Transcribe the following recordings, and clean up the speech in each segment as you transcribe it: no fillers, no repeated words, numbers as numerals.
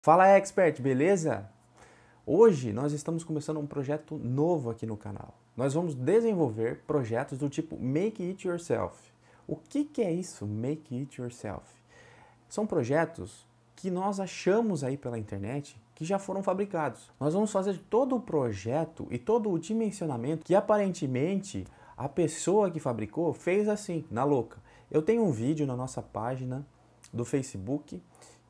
Fala Expert, beleza? Hoje nós estamos começando um projeto novo aqui no canal. Nós vamos desenvolver projetos do tipo Make It Yourself. O que é isso, Make It Yourself? São projetos que nós achamos aí pela internet que já foram fabricados. Nós vamos fazer todo o projeto e todo o dimensionamento que aparentemente a pessoa que fabricou fez assim, na louca. Eu tenho um vídeo na nossa página do Facebook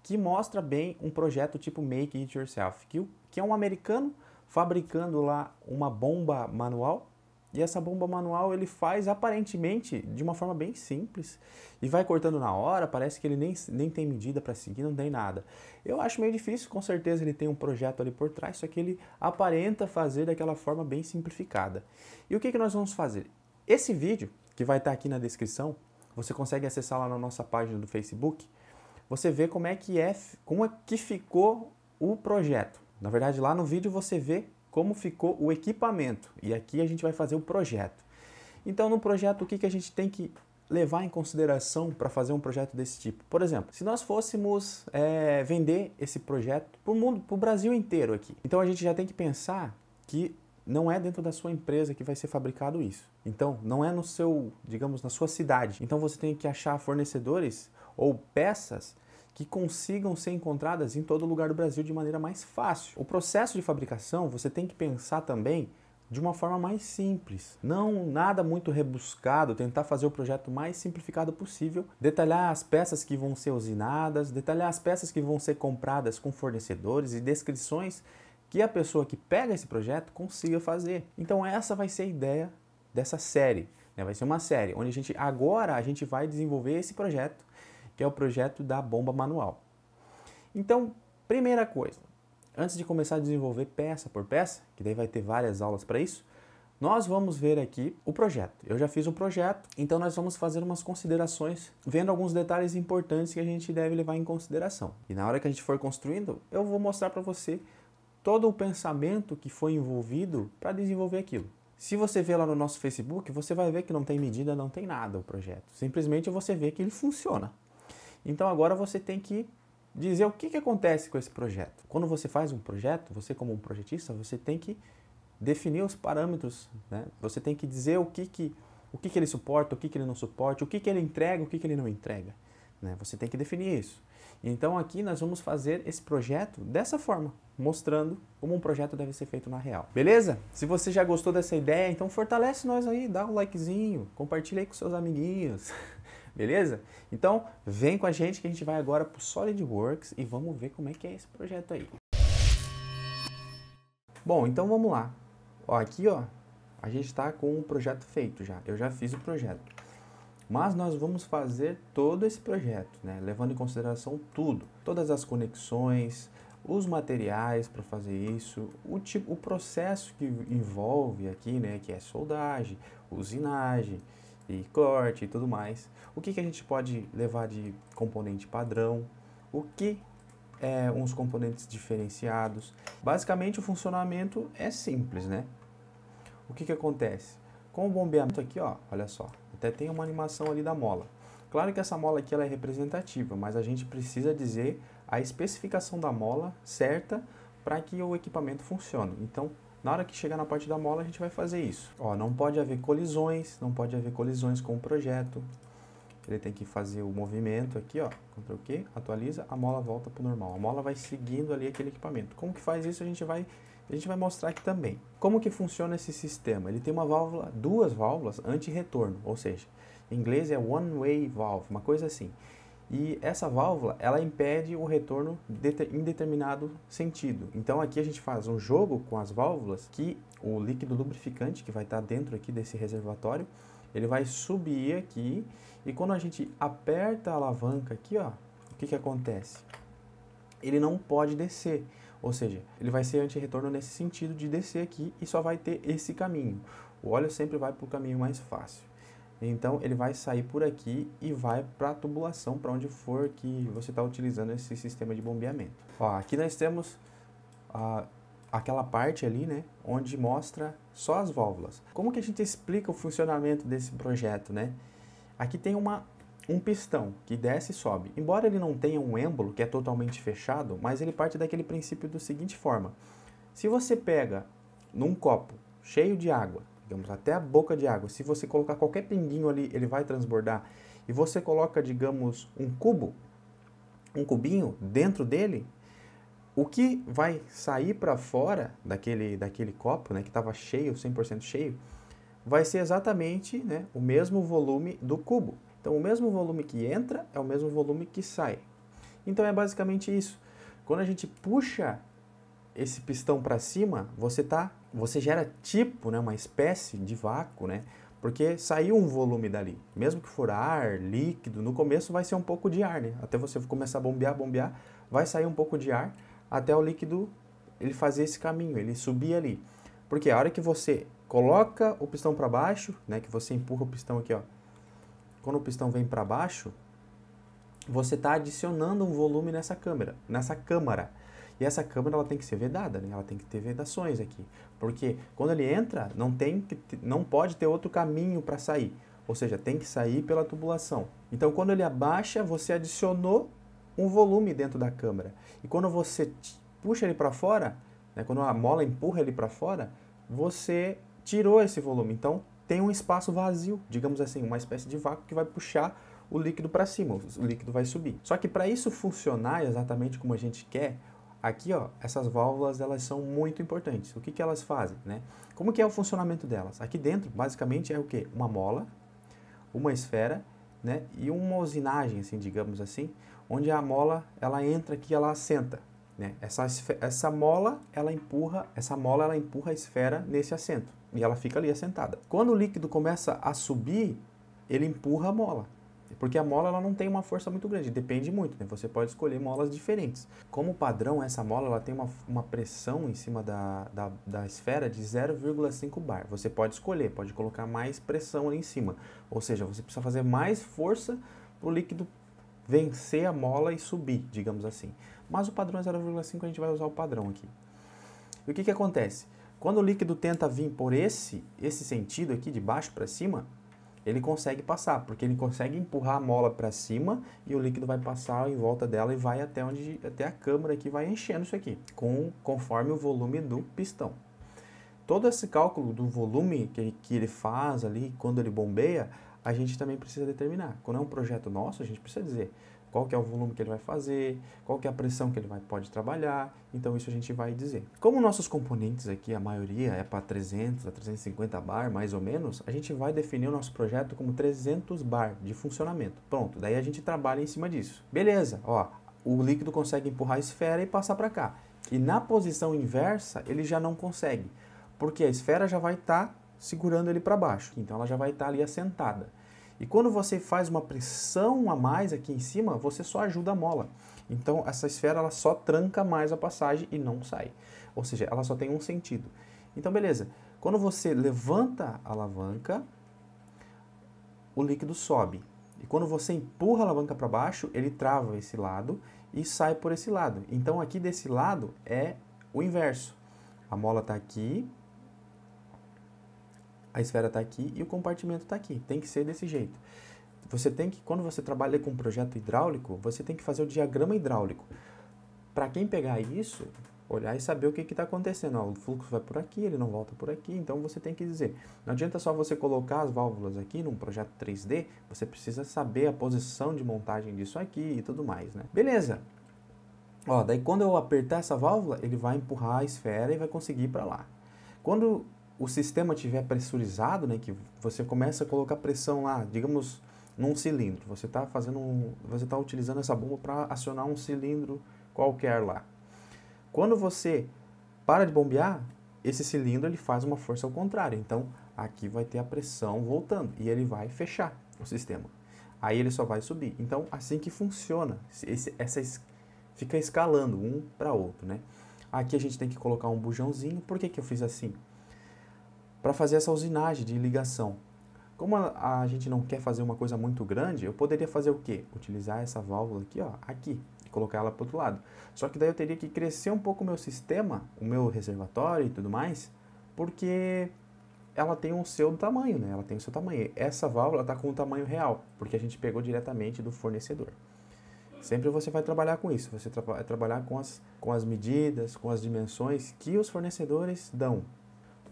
que mostra bem um projeto tipo Make It Yourself, que é um americano fabricando lá uma bomba manual, e essa bomba manual ele faz aparentemente de uma forma bem simples e vai cortando na hora, parece que ele nem tem medida para seguir, não tem nada. Eu acho meio difícil, com certeza ele tem um projeto ali por trás, só que ele aparenta fazer daquela forma bem simplificada. E o que nós vamos fazer? Esse vídeo, que vai estar aqui na descrição, você consegue acessar lá na nossa página do Facebook, você vê como é que ficou o projeto. Na verdade, lá no vídeo você vê como ficou o equipamento. E aqui a gente vai fazer o projeto. Então, no projeto, o que a gente tem que levar em consideração para fazer um projeto desse tipo? Por exemplo, se nós fôssemos vender esse projeto para o mundo, para o Brasil inteiro aqui. Então, a gente já tem que pensar que não é dentro da sua empresa que vai ser fabricado isso. Então, não é no seu, digamos, na sua cidade. Então, você tem que achar fornecedores ou peças que consigam ser encontradas em todo lugar do Brasil de maneira mais fácil. O processo de fabricação você tem que pensar também de uma forma mais simples, não nada muito rebuscado, tentar fazer o projeto mais simplificado possível, detalhar as peças que vão ser usinadas, detalhar as peças que vão ser compradas com fornecedores e descrições que a pessoa que pega esse projeto consiga fazer. Então essa vai ser a ideia dessa série, né? Vai ser uma série onde a gente vai desenvolver esse projeto, que é o projeto da bomba manual. Então, primeira coisa, antes de começar a desenvolver peça por peça, que daí vai ter várias aulas para isso, nós vamos ver aqui o projeto. Eu já fiz o projeto, então nós vamos fazer umas considerações, vendo alguns detalhes importantes que a gente deve levar em consideração. E na hora que a gente for construindo, eu vou mostrar para você todo o pensamento que foi envolvido para desenvolver aquilo. Se você ver lá no nosso Facebook, você vai ver que não tem medida, não tem nada o projeto. Simplesmente você vê que ele funciona. Então agora você tem que dizer o que acontece com esse projeto. Quando você faz um projeto, você como um projetista, você tem que definir os parâmetros, né? Você tem que dizer o que ele suporta, o que ele não suporta, o que ele entrega, o que ele não entrega, né? Você tem que definir isso. Então aqui nós vamos fazer esse projeto dessa forma, mostrando como um projeto deve ser feito na real. Beleza? Se você já gostou dessa ideia, então fortalece nós aí, dá um likezinho, compartilha aí com seus amiguinhos. Beleza? Então, vem com a gente que a gente vai agora para o SolidWorks e vamos ver como é que é esse projeto aí. Bom, então vamos lá. Ó, aqui, ó, a gente está com o projeto feito já. Eu já fiz o projeto. Mas nós vamos fazer todo esse projeto, né? Levando em consideração tudo. Todas as conexões, os materiais para fazer isso, o processo que envolve aqui, né? Que é soldagem, usinagem, e corte e tudo mais. O que a gente pode levar de componente padrão, o que é uns componentes diferenciados. Basicamente o funcionamento é simples, né? O que acontece? Com o bombeamento aqui, ó, olha só, até tem uma animação ali da mola. Claro que essa mola aqui ela é representativa, mas a gente precisa dizer a especificação da mola certa para que o equipamento funcione. Então, na hora que chegar na parte da mola, a gente vai fazer isso. Ó, não pode haver colisões com o projeto. Ele tem que fazer o movimento aqui, ó, Ctrl Q, atualiza, a mola volta para o normal. A mola vai seguindo ali aquele equipamento. Como que faz isso? A gente vai mostrar aqui também. Como que funciona esse sistema? Ele tem uma válvula, duas válvulas anti-retorno, ou seja, em inglês é one-way valve, uma coisa assim. E essa válvula, ela impede o retorno em determinado sentido. Então aqui a gente faz um jogo com as válvulas que o líquido lubrificante que vai estar dentro aqui desse reservatório, ele vai subir aqui e quando a gente aperta a alavanca aqui, ó, o que acontece? Ele não pode descer, ou seja, ele vai ser anti-retorno nesse sentido de descer aqui e só vai ter esse caminho. O óleo sempre vai para o caminho mais fácil. Então ele vai sair por aqui e vai para a tubulação, para onde for que você está utilizando esse sistema de bombeamento. Ó, aqui nós temos aquela parte ali, né, onde mostra só as válvulas. Como que a gente explica o funcionamento desse projeto, né? Aqui tem uma um pistão que desce e sobe. Embora ele não tenha um êmbolo que é totalmente fechado, mas ele parte daquele princípio da seguinte forma. Se você pega num copo cheio de água, digamos até a boca de água, se você colocar qualquer pinguinho ali, ele vai transbordar, e você coloca, digamos, um cubinho dentro dele, o que vai sair para fora daquele copo, né, que estava cheio, 100% cheio, vai ser exatamente, né, o mesmo volume do cubo. Então, o mesmo volume que entra é o mesmo volume que sai. Então, é basicamente isso. Quando a gente puxa esse pistão para cima, você gera tipo, né, uma espécie de vácuo, né? Porque saiu um volume dali. Mesmo que for ar, líquido, no começo vai ser um pouco de ar, né? Até você começar a bombear, vai sair um pouco de ar até o líquido ele fazer esse caminho, ele subir ali. Porque a hora que você coloca o pistão para baixo, né, que você empurra o pistão aqui, ó. Quando o pistão vem para baixo, você está adicionando um volume nessa câmara. E essa câmara ela tem que ser vedada, né? Ela tem que ter vedações aqui. Porque quando ele entra, não pode ter outro caminho para sair. Ou seja, tem que sair pela tubulação. Então, quando ele abaixa, você adicionou um volume dentro da câmara. E quando você puxa ele para fora, né? Quando a mola empurra ele para fora, você tirou esse volume. Então, tem um espaço vazio, digamos assim, uma espécie de vácuo que vai puxar o líquido para cima, o líquido vai subir. Só que para isso funcionar exatamente como a gente quer, aqui, ó, essas válvulas elas são muito importantes. O que elas fazem, né? Como que é o funcionamento delas? Aqui dentro, basicamente, é o quê? Uma mola, uma esfera, né? E uma usinagem, assim, digamos assim, onde a mola ela entra aqui, ela assenta, né? Essa mola ela empurra a esfera nesse assento e ela fica ali assentada. Quando o líquido começa a subir, ele empurra a mola. Porque a mola ela não tem uma força muito grande, depende muito, né? Você pode escolher molas diferentes. Como padrão, essa mola ela tem uma pressão em cima da esfera de 0,5 bar. Você pode escolher, pode colocar mais pressão ali em cima. Ou seja, você precisa fazer mais força para o líquido vencer a mola e subir, digamos assim. Mas o padrão é 0,5, a gente vai usar o padrão aqui. E o que acontece? Quando o líquido tenta vir por esse sentido aqui, de baixo para cima, ele consegue passar, porque ele consegue empurrar a mola para cima e o líquido vai passar em volta dela e vai até a câmara que vai enchendo isso aqui, conforme o volume do pistão. Todo esse cálculo do volume que ele faz ali quando ele bombeia, a gente também precisa determinar. Quando é um projeto nosso, a gente precisa dizer qual que é o volume que ele vai fazer, qual que é a pressão que ele pode trabalhar, então isso a gente vai dizer. Como nossos componentes aqui, a maioria é para 300 a 350 bar, mais ou menos, a gente vai definir o nosso projeto como 300 bar de funcionamento. Pronto, daí a gente trabalha em cima disso. Beleza, ó, o líquido consegue empurrar a esfera e passar para cá. E na posição inversa, ele já não consegue, porque a esfera já vai estar segurando ele para baixo, então ela já vai estar ali assentada. E quando você faz uma pressão a mais aqui em cima, você só ajuda a mola. Então essa esfera ela só tranca mais a passagem e não sai. Ou seja, ela só tem um sentido. Então beleza, quando você levanta a alavanca, o líquido sobe. E quando você empurra a alavanca para baixo, ele trava esse lado e sai por esse lado. Então aqui desse lado é o inverso. A mola está aqui, a esfera está aqui e o compartimento está aqui. Tem que ser desse jeito. Quando você trabalha com um projeto hidráulico, você tem que fazer o diagrama hidráulico. Para quem pegar isso, olhar e saber o que está acontecendo. Ó, o fluxo vai por aqui, ele não volta por aqui, então você tem que dizer. Não adianta só você colocar as válvulas aqui num projeto 3D, você precisa saber a posição de montagem disso aqui e tudo mais, né? Beleza. Ó, daí quando eu apertar essa válvula, ele vai empurrar a esfera e vai conseguir ir para lá. Quando o sistema estiver pressurizado, né, que você começa a colocar pressão lá, digamos, num cilindro. Você está utilizando essa bomba para acionar um cilindro qualquer lá. Quando você para de bombear, esse cilindro ele faz uma força ao contrário. Então, aqui vai ter a pressão voltando e ele vai fechar o sistema. Aí ele só vai subir. Então, assim que funciona. Fica escalando um para outro, né? Aqui a gente tem que colocar um bujãozinho. Por que eu fiz assim? Para fazer essa usinagem de ligação. Como a gente não quer fazer uma coisa muito grande, eu poderia fazer o quê? Utilizar essa válvula aqui, ó, aqui, e colocar ela para o outro lado. Só que daí eu teria que crescer um pouco o meu sistema, o meu reservatório e tudo mais, porque ela tem o seu tamanho, né? Ela tem o seu tamanho. Essa válvula está com o tamanho real, porque a gente pegou diretamente do fornecedor. Sempre você vai trabalhar com isso, você vai trabalhar com as medidas, com as dimensões que os fornecedores dão.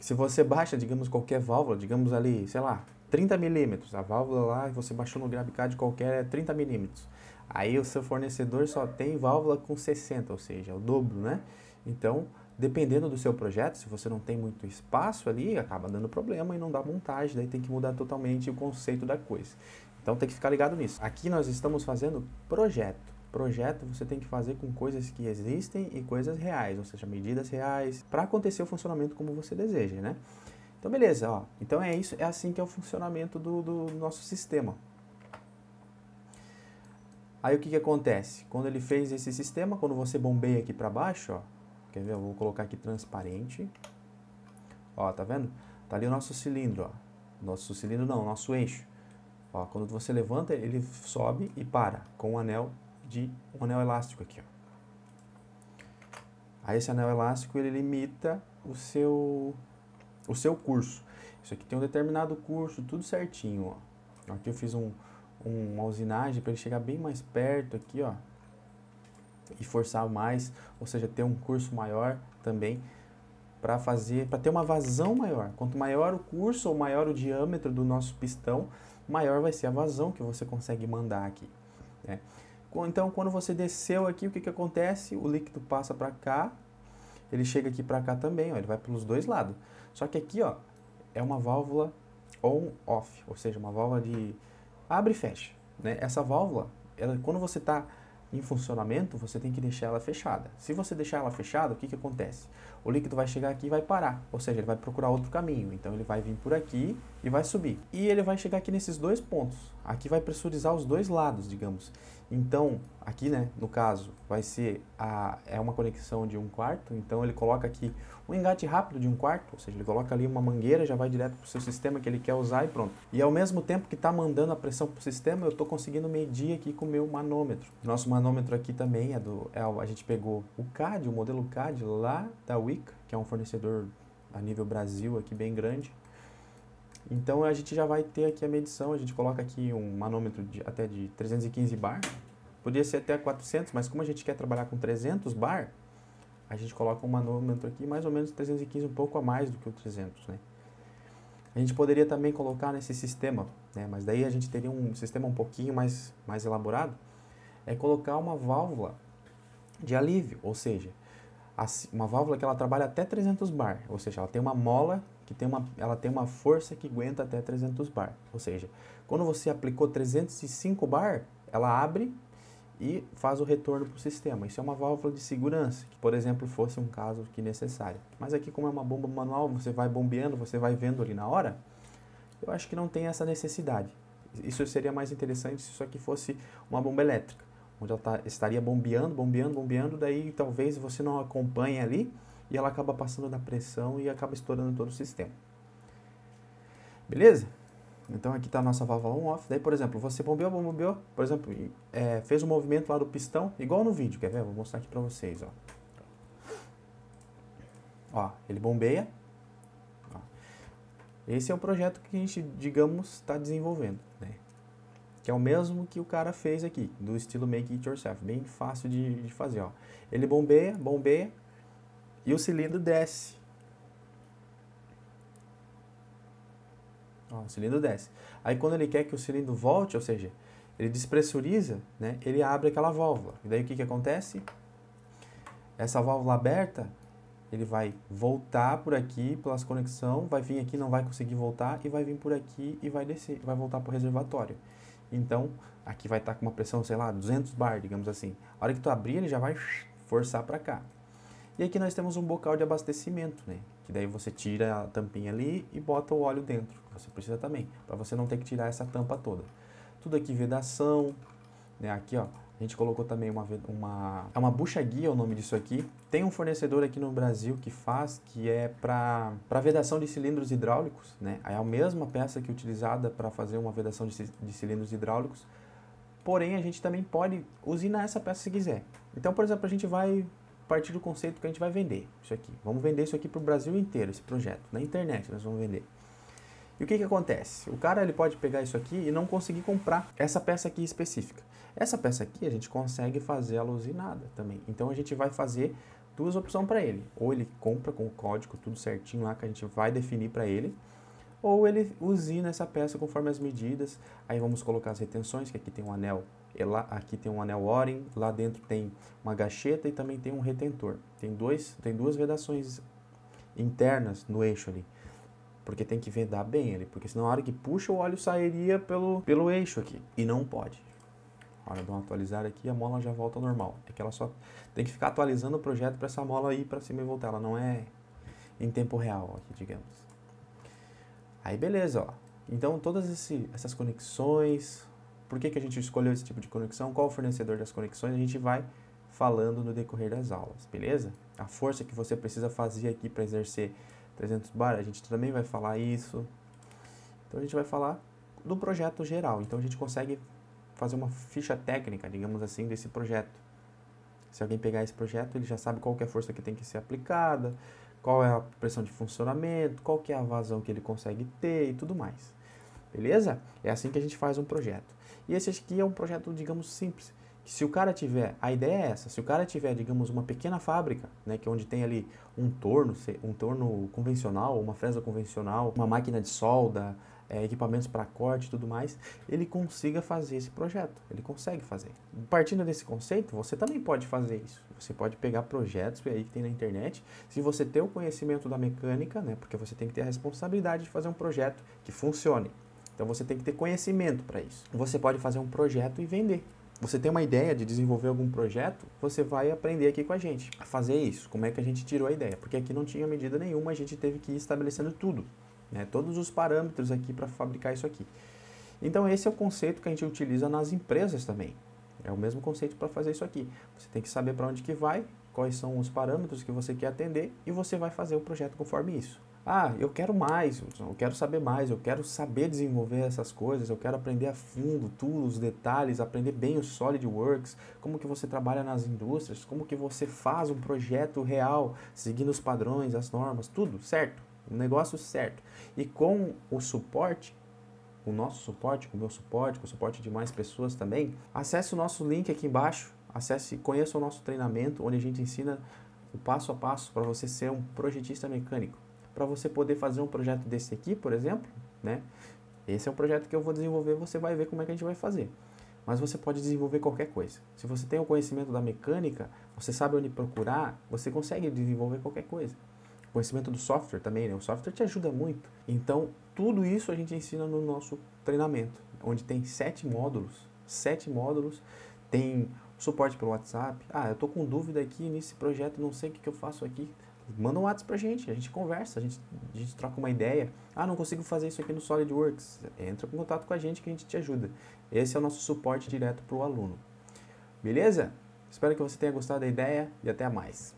Se você baixa, digamos, qualquer válvula, digamos ali, sei lá, 30 milímetros, a válvula lá que você baixou no GrabCAD qualquer é 30 milímetros. Aí o seu fornecedor só tem válvula com 60, ou seja, é o dobro, né? Então, dependendo do seu projeto, se você não tem muito espaço ali, acaba dando problema e não dá montagem, daí tem que mudar totalmente o conceito da coisa. Então tem que ficar ligado nisso. Aqui nós estamos fazendo projeto. Projeto você tem que fazer com coisas que existem e coisas reais, ou seja, medidas reais, para acontecer o funcionamento como você deseja, né? Então beleza, ó. Então é isso, é assim que é o funcionamento do nosso sistema. Aí o que acontece? Quando ele fez esse sistema, quando você bombeia aqui para baixo, ó, quer ver? Eu vou colocar aqui transparente. Ó, tá vendo? Tá ali o nosso cilindro, ó. Nosso cilindro não, nosso eixo. Ó, quando você levanta, ele sobe e para com um anel elástico aqui, ó. Aí esse anel elástico ele limita o seu curso. Isso aqui tem um determinado curso, tudo certinho, ó. Aqui eu fiz uma usinagem para ele chegar bem mais perto aqui, ó, e forçar mais, ou seja, ter um curso maior também para ter uma vazão maior. Quanto maior o curso ou maior o diâmetro do nosso pistão, maior vai ser a vazão que você consegue mandar aqui, né? Então, quando você desceu aqui, o que acontece? O líquido passa para cá, ele chega aqui para cá também, ó, ele vai pelos dois lados. Só que aqui, ó, é uma válvula on-off, ou seja, uma válvula de abre e fecha, né? Essa válvula, quando você está em funcionamento, você tem que deixar ela fechada. Se você deixar ela fechada, o que acontece? O líquido vai chegar aqui e vai parar, ou seja, ele vai procurar outro caminho. Então ele vai vir por aqui e vai subir. E ele vai chegar aqui nesses dois pontos. Aqui vai pressurizar os dois lados, digamos. Então, aqui, né, no caso, vai ser uma conexão de 1/4. Então ele coloca aqui um engate rápido de 1/4, ou seja, ele coloca ali uma mangueira, já vai direto para o seu sistema que ele quer usar e pronto. E ao mesmo tempo que está mandando a pressão para o sistema, eu estou conseguindo medir aqui com o meu manômetro. Nosso manômetro aqui também a gente pegou o CAD, o modelo CAD lá da Wika, que é um fornecedor a nível Brasil aqui bem grande. Então a gente já vai ter aqui a medição, a gente coloca aqui um manômetro até de 315 bar, podia ser até 400, mas como a gente quer trabalhar com 300 bar, a gente coloca um manômetro aqui mais ou menos 315, um pouco a mais do que o 300, né? A gente poderia também colocar nesse sistema, né, mas daí a gente teria um sistema um pouquinho mais elaborado, é colocar uma válvula de alívio, ou seja, uma válvula que ela trabalha até 300 bar, ou seja, ela tem uma mola ela tem uma força que aguenta até 300 bar, ou seja, quando você aplicou 305 bar, ela abre e faz o retorno para o sistema. Isso é uma válvula de segurança, que, por exemplo, fosse um caso que necessário. Mas aqui, como é uma bomba manual, você vai bombeando, você vai vendo ali na hora, eu acho que não tem essa necessidade. Isso seria mais interessante se isso aqui fosse uma bomba elétrica, onde ela estaria bombeando, daí talvez você não acompanhe ali e ela acaba passando da pressão e acaba estourando todo o sistema. Beleza? Então aqui está a nossa válvula on-off. Daí, por exemplo, você bombeou, por exemplo, fez um movimento lá do pistão, igual no vídeo, quer ver? Vou mostrar aqui para vocês, ó. Ó, ele bombeia. Ó. Esse é o projeto que a gente, digamos, está desenvolvendo, né? Que é o mesmo que o cara fez aqui, do estilo Make It Yourself, bem fácil de fazer, ó. Ele bombeia, e o cilindro desce. Ó, o cilindro desce. Aí quando ele quer que o cilindro volte, ou seja, ele despressuriza, né, ele abre aquela válvula. E daí o que acontece? Essa válvula aberta, ele vai voltar por aqui, pelas conexões, vai vir aqui, não vai conseguir voltar, e vai vir por aqui e vai descer, vai voltar para o reservatório. Então, aqui vai estar com uma pressão, sei lá, 200 bar, digamos assim. A hora que tu abrir, ele já vai forçar para cá. E aqui nós temos um bocal de abastecimento, né? Que daí você tira a tampinha ali e bota o óleo dentro. Você precisa também, para você não ter que tirar essa tampa toda. Tudo aqui vedação, né? Aqui, ó, a gente colocou também uma bucha guia, o nome disso aqui. Tem um fornecedor aqui no Brasil que é para vedação de cilindros hidráulicos, né? É a mesma peça que é utilizada para fazer uma vedação de cilindros hidráulicos. Porém, a gente também pode usinar essa peça se quiser. Então, por exemplo, a gente vai partir do conceito que a gente vai vender isso aqui. Vamos vender isso aqui para o Brasil inteiro, esse projeto. Na internet nós vamos vender. E o que acontece? O cara ele pode pegar isso aqui e não conseguir comprar essa peça aqui específica. Essa peça aqui a gente consegue fazer ela usinada também. Então a gente vai fazer duas opções para ele. Ou ele compra com o código tudo certinho lá que a gente vai definir para ele, ou ele usina essa peça conforme as medidas. Aí vamos colocar as retenções, que aqui tem um anel, aqui tem um anel O-ring, lá dentro tem uma gacheta e também tem um retentor. Tem duas vedações internas no eixo ali, porque tem que vedar bem ali, porque senão a hora que puxa o óleo sairia pelo eixo aqui, e não pode. A hora de uma atualizar aqui, a mola já volta ao normal. É que ela só tem que ficar atualizando o projeto para essa mola ir para cima e voltar. Ela não é em tempo real aqui, digamos. Aí beleza, ó. Então todas essas conexões, por que a gente escolheu esse tipo de conexão, qual o fornecedor das conexões, a gente vai falando no decorrer das aulas, beleza? A força que você precisa fazer aqui para exercer 300 bar, a gente também vai falar isso. Então a gente vai falar do projeto geral. Então a gente consegue fazer uma ficha técnica, digamos assim, desse projeto. Se alguém pegar esse projeto, ele já sabe qual que é a força que tem que ser aplicada, qual é a pressão de funcionamento, qual que é a vazão que ele consegue ter e tudo mais. Beleza? É assim que a gente faz um projeto. E esse aqui é um projeto, digamos, simples. Que se o cara tiver, a ideia é essa, se o cara tiver, digamos, uma pequena fábrica, né, que é onde tem ali um torno convencional, uma fresa convencional, uma máquina de solda, equipamentos para corte e tudo mais, ele consiga fazer esse projeto, ele consegue fazer. Partindo desse conceito, você também pode fazer isso. Você pode pegar projetos aí que tem na internet, se você ter o conhecimento da mecânica, né, porque você tem que ter a responsabilidade de fazer um projeto que funcione. Então você tem que ter conhecimento para isso. Você pode fazer um projeto e vender. Você tem uma ideia de desenvolver algum projeto, você vai aprender aqui com a gente a fazer isso. Como é que a gente tirou a ideia? Porque aqui não tinha medida nenhuma, a gente teve que ir estabelecendo tudo, né? Todos os parâmetros aqui para fabricar isso aqui. Então esse é o conceito que a gente utiliza nas empresas também. É o mesmo conceito para fazer isso aqui. Você tem que saber para onde que vai, quais são os parâmetros que você quer atender e você vai fazer o projeto conforme isso. Ah, eu quero mais, eu quero saber mais, eu quero saber desenvolver essas coisas, eu quero aprender a fundo tudo, os detalhes, aprender bem o SolidWorks, como que você trabalha nas indústrias, como que você faz um projeto real, seguindo os padrões, as normas, tudo certo, um negócio certo. E com o suporte, o nosso suporte, com o meu suporte, com o suporte de mais pessoas também, acesse o nosso link aqui embaixo, conheça o nosso treinamento, onde a gente ensina o passo a passo para você ser um projetista mecânico. Para você poder fazer um projeto desse aqui, por exemplo, né? Esse é um projeto que eu vou desenvolver, você vai ver como é que a gente vai fazer. Mas você pode desenvolver qualquer coisa. Se você tem o conhecimento da mecânica, você sabe onde procurar, você consegue desenvolver qualquer coisa. O conhecimento do software também, né? O software te ajuda muito. Então, tudo isso a gente ensina no nosso treinamento, onde tem 7 módulos. 7 módulos, tem suporte pelo WhatsApp. Ah, eu tô com dúvida aqui nesse projeto, não sei o que eu faço aqui. Manda um WhatsApp pra gente, a gente conversa, a gente troca uma ideia. Ah, não consigo fazer isso aqui no SolidWorks. Entra em contato com a gente que a gente te ajuda. Esse é o nosso suporte direto para o aluno. Beleza? Espero que você tenha gostado da ideia e até mais.